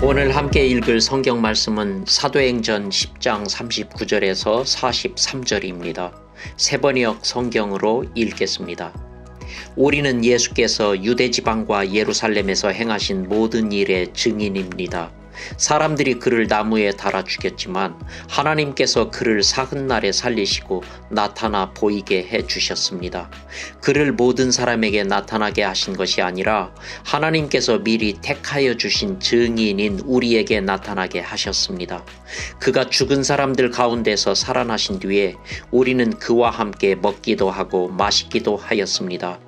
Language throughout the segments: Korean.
오늘 함께 읽을 성경 말씀은 사도행전 10장 39절에서 43절입니다. 세번역 성경으로 읽겠습니다. 우리는 예수께서 유대지방과 예루살렘에서 행하신 모든 일의 증인입니다. 사람들이 그를 나무에 달아 죽였지만 하나님께서 그를 사흔 날에 살리시고 나타나 보이게 해주셨습니다. 그를 모든 사람에게 나타나게 하신 것이 아니라 하나님께서 미리 택하여 주신 증인인 우리에게 나타나게 하셨습니다. 그가 죽은 사람들 가운데서 살아나신 뒤에 우리는 그와 함께 먹기도 하고 마시기도 하였습니다.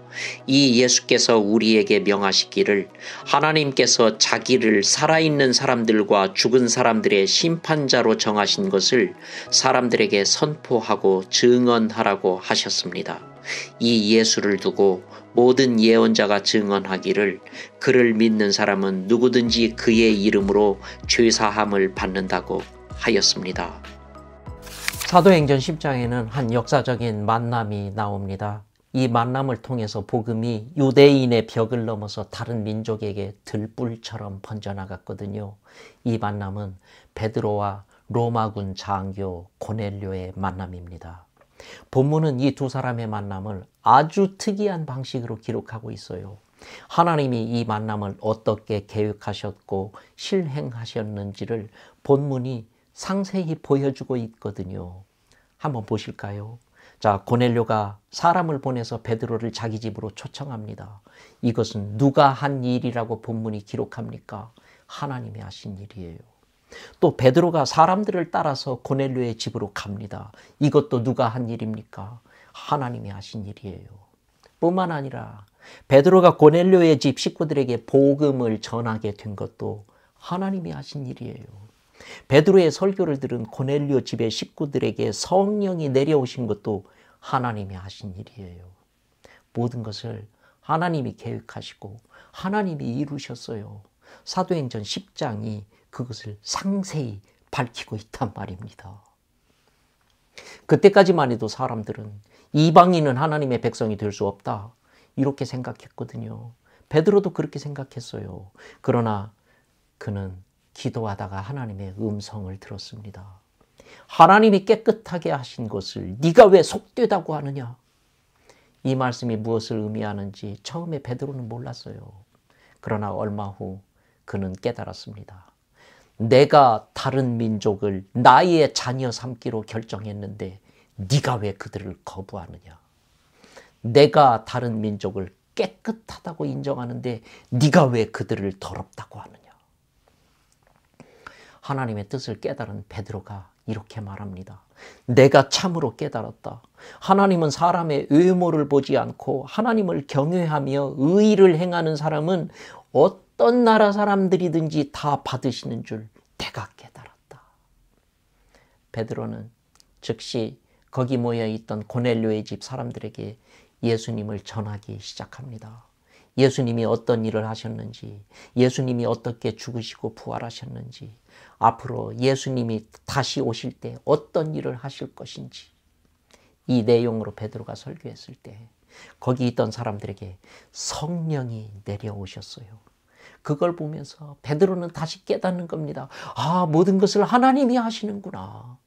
이 예수께서 우리에게 명하시기를 하나님께서 자기를 살아있는 사람들과 죽은 사람들의 심판자로 정하신 것을 사람들에게 선포하고 증언하라고 하셨습니다. 이 예수를 두고 모든 예언자가 증언하기를 그를 믿는 사람은 누구든지 그의 이름으로 죄사함을 받는다고 하였습니다. 사도행전 10장에는 한 역사적인 만남이 나옵니다. 이 만남을 통해서 복음이 유대인의 벽을 넘어서 다른 민족에게 들불처럼 번져나갔거든요. 이 만남은 베드로와 로마군 장교 고넬료의 만남입니다. 본문은 이 두 사람의 만남을 아주 특이한 방식으로 기록하고 있어요. 하나님이 이 만남을 어떻게 계획하셨고 실행하셨는지를 본문이 상세히 보여주고 있거든요. 한번 보실까요? 자, 고넬료가 사람을 보내서 베드로를 자기 집으로 초청합니다. 이것은 누가 한 일이라고 본문이 기록합니까? 하나님이 하신 일이에요. 또 베드로가 사람들을 따라서 고넬료의 집으로 갑니다. 이것도 누가 한 일입니까? 하나님이 하신 일이에요. 뿐만 아니라 베드로가 고넬료의 집 식구들에게 복음을 전하게 된 것도 하나님이 하신 일이에요. 베드로의 설교를 들은 고넬료 집의 식구들에게 성령이 내려오신 것도 하나님이 하신 일이에요. 모든 것을 하나님이 계획하시고 하나님이 이루셨어요. 사도행전 10장이 그것을 상세히 밝히고 있단 말입니다. 그때까지만 해도 사람들은 이방인은 하나님의 백성이 될 수 없다, 이렇게 생각했거든요. 베드로도 그렇게 생각했어요. 그러나 그는 기도하다가 하나님의 음성을 들었습니다. 하나님이 깨끗하게 하신 것을 네가 왜 속되다고 하느냐? 이 말씀이 무엇을 의미하는지 처음에 베드로는 몰랐어요. 그러나 얼마 후 그는 깨달았습니다. 내가 다른 민족을 나의 자녀 삼기로 결정했는데 네가 왜 그들을 거부하느냐? 내가 다른 민족을 깨끗하다고 인정하는데 네가 왜 그들을 더럽다고 하느냐? 하나님의 뜻을 깨달은 베드로가 이렇게 말합니다. 내가 참으로 깨달았다. 하나님은 사람의 외모를 보지 않고 하나님을 경외하며 의를 행하는 사람은 어떤 나라 사람들이든지 다 받으시는 줄 내가 깨달았다. 베드로는 즉시 거기 모여있던 고넬료의 집 사람들에게 예수님을 전하기 시작합니다. 예수님이 어떤 일을 하셨는지, 예수님이 어떻게 죽으시고 부활하셨는지, 앞으로 예수님이 다시 오실 때 어떤 일을 하실 것인지, 이 내용으로 베드로가 설교했을 때 거기 있던 사람들에게 성령이 내려오셨어요. 그걸 보면서 베드로는 다시 깨닫는 겁니다. 아, 모든 것을 하나님이 하시는구나.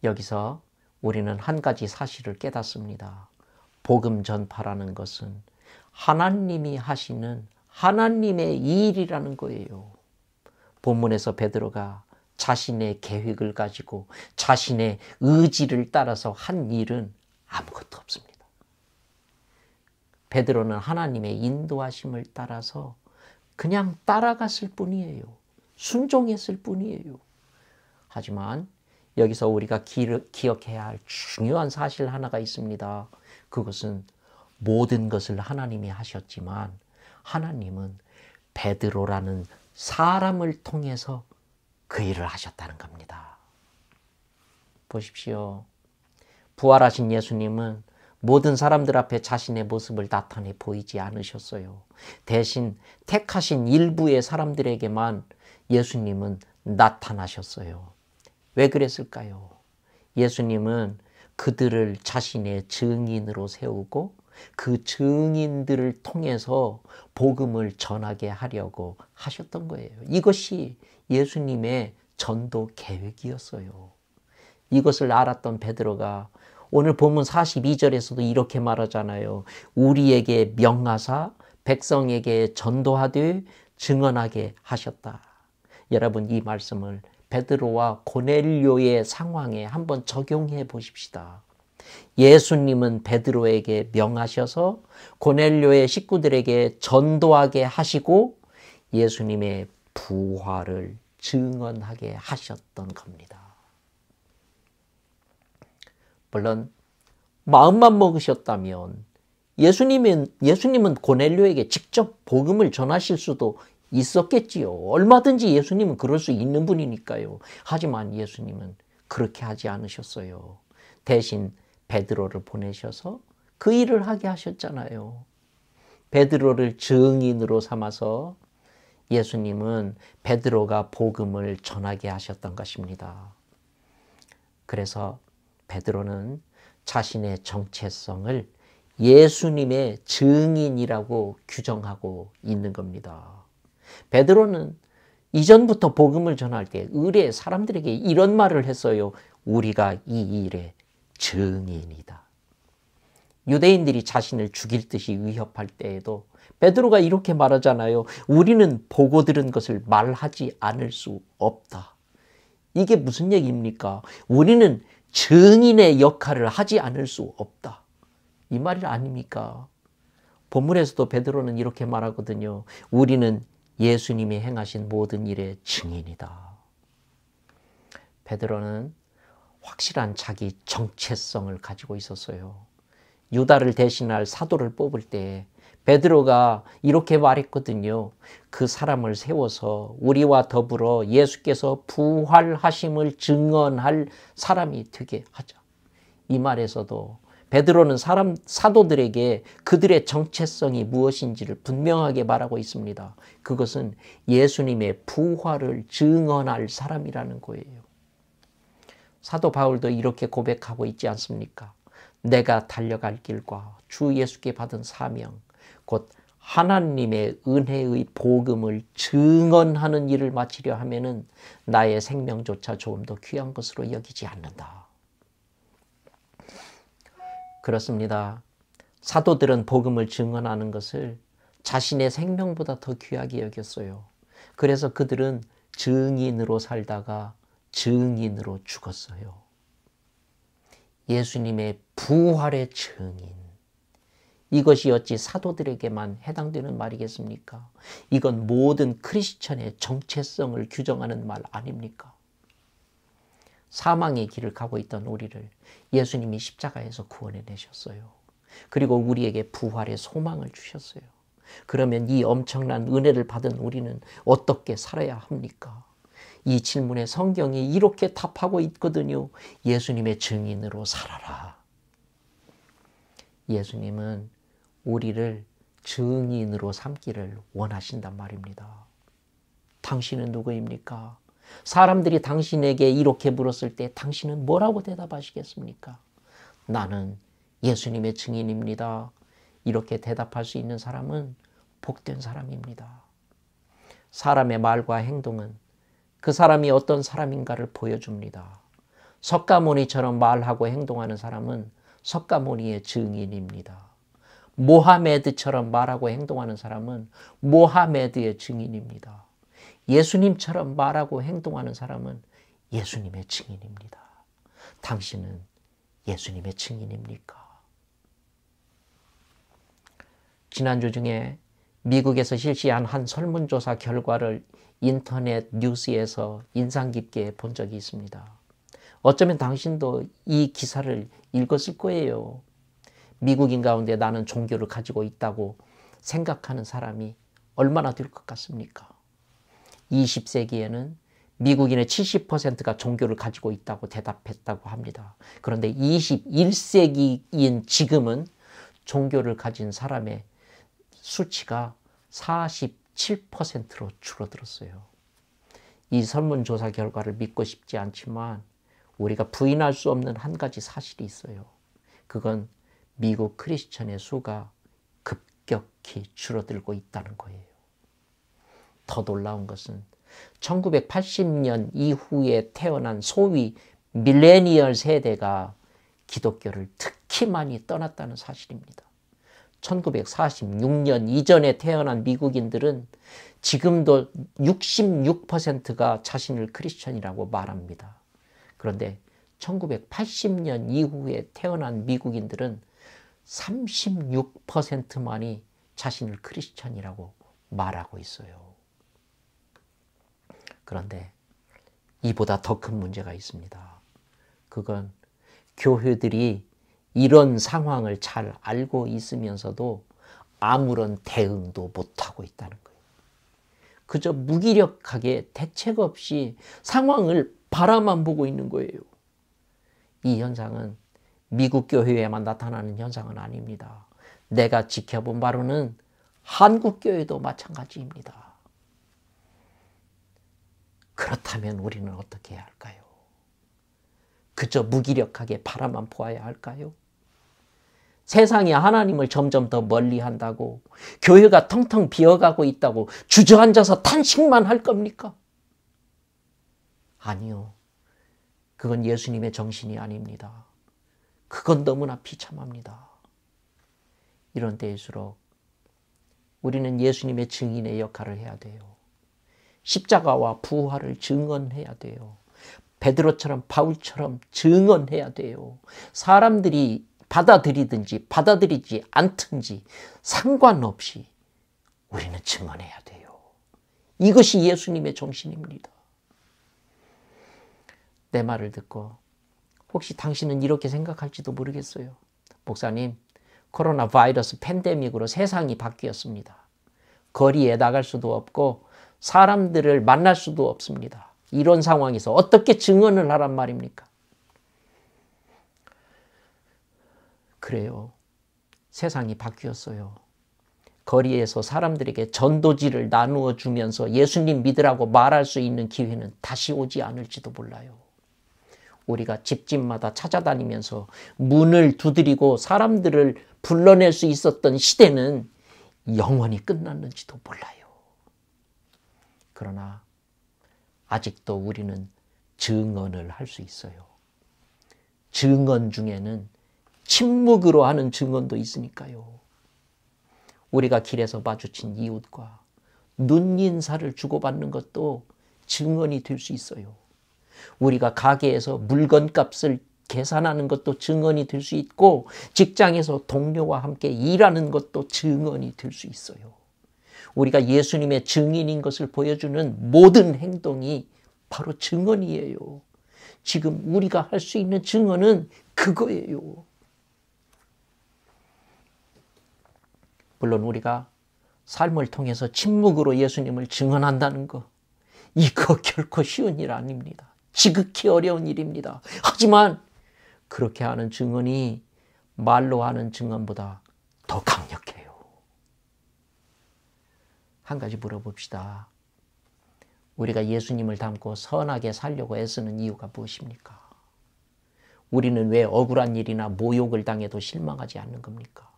여기서 우리는 한 가지 사실을 깨닫습니다. 복음 전파라는 것은 하나님이 하시는 하나님의 일이라는 거예요. 본문에서 베드로가 자신의 계획을 가지고 자신의 의지를 따라서 한 일은 아무것도 없습니다. 베드로는 하나님의 인도하심을 따라서 그냥 따라갔을 뿐이에요. 순종했을 뿐이에요. 하지만 여기서 우리가 기억해야 할 중요한 사실 하나가 있습니다. 그것은 모든 것을 하나님이 하셨지만 하나님은 베드로라는 사람을 통해서 그 일을 하셨다는 겁니다. 보십시오. 부활하신 예수님은 모든 사람들 앞에 자신의 모습을 나타내 보이지 않으셨어요. 대신 택하신 일부의 사람들에게만 예수님은 나타나셨어요. 왜 그랬을까요? 예수님은 그들을 자신의 증인으로 세우고 그 증인들을 통해서 복음을 전하게 하려고 하셨던 거예요. 이것이 예수님의 전도 계획이었어요. 이것을 알았던 베드로가 오늘 본문 42절에서도 이렇게 말하잖아요. 우리에게 명하사 백성에게 전도하되 증언하게 하셨다. 여러분, 이 말씀을 베드로와 고넬료의 상황에 한번 적용해 보십시다. 예수님은 베드로에게 명하셔서 고넬료의 식구들에게 전도하게 하시고 예수님의 부활을 증언하게 하셨던 겁니다. 물론 마음만 먹으셨다면 예수님은 고넬료에게 직접 복음을 전하실 수도 있었겠지요. 얼마든지 예수님은 그럴 수 있는 분이니까요. 하지만 예수님은 그렇게 하지 않으셨어요. 대신 베드로를 보내셔서 그 일을 하게 하셨잖아요. 베드로를 증인으로 삼아서 예수님은 베드로가 복음을 전하게 하셨던 것입니다. 그래서 베드로는 자신의 정체성을 예수님의 증인이라고 규정하고 있는 겁니다. 베드로는 이전부터 복음을 전할 때 의뢰 사람들에게 이런 말을 했어요. 우리가 이 일의 증인이다. 유대인들이 자신을 죽일 듯이 위협할 때에도 베드로가 이렇게 말하잖아요. 우리는 보고 들은 것을 말하지 않을 수 없다. 이게 무슨 얘기입니까? 우리는 증인의 역할을 하지 않을 수 없다. 이 말이 아닙니까? 본문에서도 베드로는 이렇게 말하거든요. 우리는 예수님이 행하신 모든 일의 증인이다. 베드로는 확실한 자기 정체성을 가지고 있었어요. 유다를 대신할 사도를 뽑을 때 베드로가 이렇게 말했거든요. 그 사람을 세워서 우리와 더불어 예수께서 부활하심을 증언할 사람이 되게 하자. 이 말에서도 베드로는 사도들에게 그들의 정체성이 무엇인지를 분명하게 말하고 있습니다. 그것은 예수님의 부활을 증언할 사람이라는 거예요. 사도 바울도 이렇게 고백하고 있지 않습니까? 내가 달려갈 길과 주 예수께 받은 사명, 곧 하나님의 은혜의 복음을 증언하는 일을 마치려 하면은 나의 생명조차 조금 더 귀한 것으로 여기지 않는다. 그렇습니다. 사도들은 복음을 증언하는 것을 자신의 생명보다 더 귀하게 여겼어요. 그래서 그들은 증인으로 살다가 증인으로 죽었어요. 예수님의 부활의 증인. 이것이 어찌 사도들에게만 해당되는 말이겠습니까? 이건 모든 크리스천의 정체성을 규정하는 말 아닙니까? 사망의 길을 가고 있던 우리를 예수님이 십자가에서 구원해 내셨어요. 그리고 우리에게 부활의 소망을 주셨어요. 그러면 이 엄청난 은혜를 받은 우리는 어떻게 살아야 합니까? 이 질문에 성경이 이렇게 답하고 있거든요. 예수님의 증인으로 살아라. 예수님은 우리를 증인으로 삼기를 원하신단 말입니다. 당신은 누구입니까? 사람들이 당신에게 이렇게 물었을 때 당신은 뭐라고 대답하시겠습니까? 나는 예수님의 증인입니다. 이렇게 대답할 수 있는 사람은 복된 사람입니다. 사람의 말과 행동은 그 사람이 어떤 사람인가를 보여줍니다. 석가모니처럼 말하고 행동하는 사람은 석가모니의 증인입니다. 모하메드처럼 말하고 행동하는 사람은 모하메드의 증인입니다. 예수님처럼 말하고 행동하는 사람은 예수님의 증인입니다. 당신은 예수님의 증인입니까? 지난주 중에 미국에서 실시한 한 설문조사 결과를 인터넷 뉴스에서 인상 깊게 본 적이 있습니다. 어쩌면 당신도 이 기사를 읽었을 거예요. 미국인 가운데 나는 종교를 가지고 있다고 생각하는 사람이 얼마나 될 것 같습니까? 20세기에는 미국인의 70%가 종교를 가지고 있다고 대답했다고 합니다. 그런데 21세기인 지금은 종교를 가진 사람의 수치가 47%로 줄어들었어요. 이 설문조사 결과를 믿고 싶지 않지만 우리가 부인할 수 없는 한 가지 사실이 있어요. 그건 미국 크리스천의 수가 급격히 줄어들고 있다는 거예요. 더 놀라운 것은 1980년 이후에 태어난 소위 밀레니얼 세대가 기독교를 특히 많이 떠났다는 사실입니다. 1946년 이전에 태어난 미국인들은 지금도 66%가 자신을 크리스천이라고 말합니다. 그런데 1980년 이후에 태어난 미국인들은 36%만이 자신을 크리스천이라고 말하고 있어요. 그런데 이보다 더 큰 문제가 있습니다. 그건 교회들이 이런 상황을 잘 알고 있으면서도 아무런 대응도 못하고 있다는 거예요. 그저 무기력하게 대책 없이 상황을 바라만 보고 있는 거예요. 이 현상은 미국 교회에만 나타나는 현상은 아닙니다. 내가 지켜본 바로는 한국 교회도 마찬가지입니다. 그렇다면 우리는 어떻게 해야 할까요? 그저 무기력하게 바라만 보아야 할까요? 세상이 하나님을 점점 더 멀리한다고, 교회가 텅텅 비어가고 있다고 주저앉아서 탄식만 할 겁니까? 아니요. 그건 예수님의 정신이 아닙니다. 그건 너무나 비참합니다. 이런 때일수록 우리는 예수님의 증인의 역할을 해야 돼요. 십자가와 부활을 증언해야 돼요. 베드로처럼 바울처럼 증언해야 돼요. 사람들이 받아들이든지 받아들이지 않든지 상관없이 우리는 증언해야 돼요. 이것이 예수님의 정신입니다. 내 말을 듣고 혹시 당신은 이렇게 생각할지도 모르겠어요. 목사님, 코로나 바이러스 팬데믹으로 세상이 바뀌었습니다. 거리에 나갈 수도 없고 사람들을 만날 수도 없습니다. 이런 상황에서 어떻게 증언을 하란 말입니까? 그래요. 세상이 바뀌었어요. 거리에서 사람들에게 전도지를 나누어 주면서 예수님 믿으라고 말할 수 있는 기회는 다시 오지 않을지도 몰라요. 우리가 집집마다 찾아다니면서 문을 두드리고 사람들을 불러낼 수 있었던 시대는 영원히 끝났는지도 몰라요. 그러나 아직도 우리는 증언을 할 수 있어요. 증언 중에는 침묵으로 하는 증언도 있으니까요. 우리가 길에서 마주친 이웃과 눈인사를 주고받는 것도 증언이 될 수 있어요. 우리가 가게에서 물건값을 계산하는 것도 증언이 될 수 있고, 직장에서 동료와 함께 일하는 것도 증언이 될 수 있어요. 우리가 예수님의 증인인 것을 보여주는 모든 행동이 바로 증언이에요. 지금 우리가 할 수 있는 증언은 그거예요. 물론 우리가 삶을 통해서 침묵으로 예수님을 증언한다는 거, 이거 결코 쉬운 일 아닙니다. 지극히 어려운 일입니다. 하지만 그렇게 하는 증언이 말로 하는 증언보다 더 강력해요. 한 가지 물어봅시다. 우리가 예수님을 닮고 선하게 살려고 애쓰는 이유가 무엇입니까? 우리는 왜 억울한 일이나 모욕을 당해도 실망하지 않는 겁니까?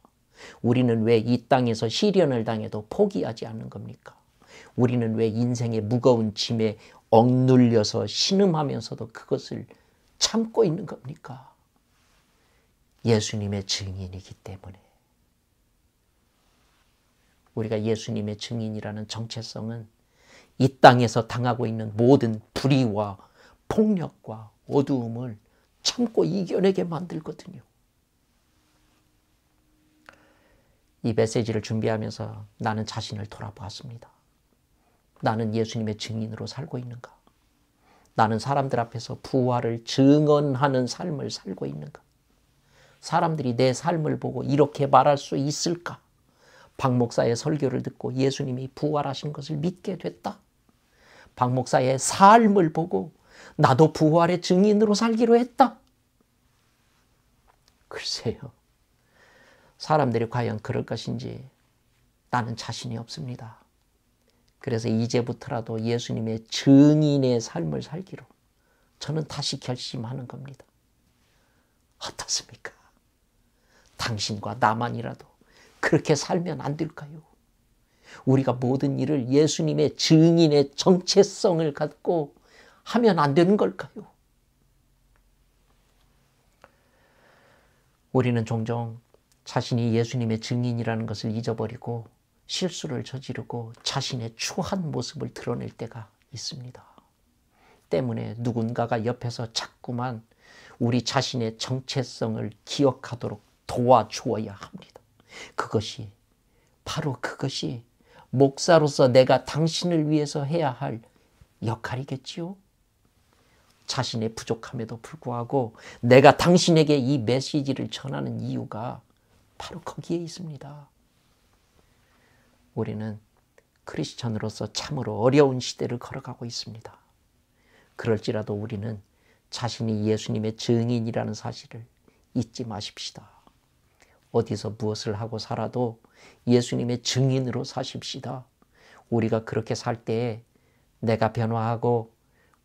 우리는 왜 이 땅에서 시련을 당해도 포기하지 않는 겁니까? 우리는 왜 인생의 무거운 짐에 억눌려서 신음하면서도 그것을 참고 있는 겁니까? 예수님의 증인이기 때문에. 우리가 예수님의 증인이라는 정체성은 이 땅에서 당하고 있는 모든 불의와 폭력과 어두움을 참고 이겨내게 만들거든요. 이 메시지를 준비하면서 나는 자신을 돌아보았습니다. 나는 예수님의 증인으로 살고 있는가? 나는 사람들 앞에서 부활을 증언하는 삶을 살고 있는가? 사람들이 내 삶을 보고 이렇게 말할 수 있을까? 박 목사의 설교를 듣고 예수님이 부활하신 것을 믿게 됐다. 박 목사의 삶을 보고 나도 부활의 증인으로 살기로 했다. 글쎄요. 사람들이 과연 그럴 것인지 나는 자신이 없습니다. 그래서 이제부터라도 예수님의 증인의 삶을 살기로 저는 다시 결심하는 겁니다. 어떻습니까? 당신과 나만이라도 그렇게 살면 안 될까요? 우리가 모든 일을 예수님의 증인의 정체성을 갖고 하면 안 되는 걸까요? 우리는 종종 자신이 예수님의 증인이라는 것을 잊어버리고 실수를 저지르고 자신의 추한 모습을 드러낼 때가 있습니다. 때문에 누군가가 옆에서 자꾸만 우리 자신의 정체성을 기억하도록 도와주어야 합니다. 바로 그것이 목사로서 내가 당신을 위해서 해야 할 역할이겠지요. 자신의 부족함에도 불구하고 내가 당신에게 이 메시지를 전하는 이유가 바로 거기에 있습니다. 우리는 크리스천으로서 참으로 어려운 시대를 걸어가고 있습니다. 그럴지라도 우리는 자신이 예수님의 증인이라는 사실을 잊지 마십시다. 어디서 무엇을 하고 살아도 예수님의 증인으로 사십시다. 우리가 그렇게 살 때에 내가 변화하고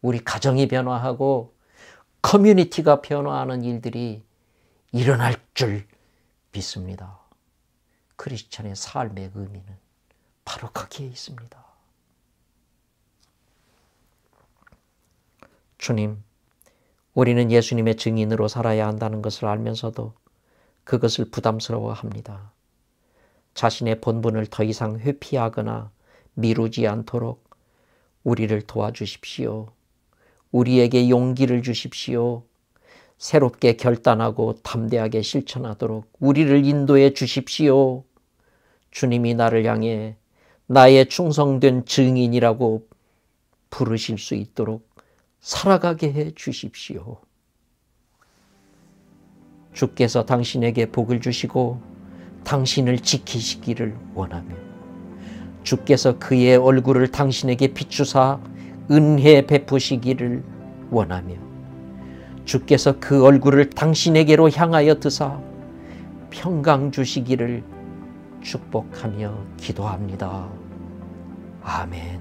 우리 가정이 변화하고 커뮤니티가 변화하는 일들이 일어날 줄 믿습니다. 크리스천의 삶의 의미는 바로 거기에 있습니다. 주님, 우리는 예수님의 증인으로 살아야 한다는 것을 알면서도 그것을 부담스러워합니다. 자신의 본분을 더 이상 회피하거나 미루지 않도록 우리를 도와주십시오. 우리에게 용기를 주십시오. 새롭게 결단하고 담대하게 실천하도록 우리를 인도해 주십시오. 주님이 나를 향해 나의 충성된 증인이라고 부르실 수 있도록 살아가게 해 주십시오. 주께서 당신에게 복을 주시고 당신을 지키시기를 원하며 주께서 그의 얼굴을 당신에게 비추사 은혜 베푸시기를 원하며 주께서 그 얼굴을 당신에게로 향하여 드사 평강 주시기를 축복하며 기도합니다. 아멘.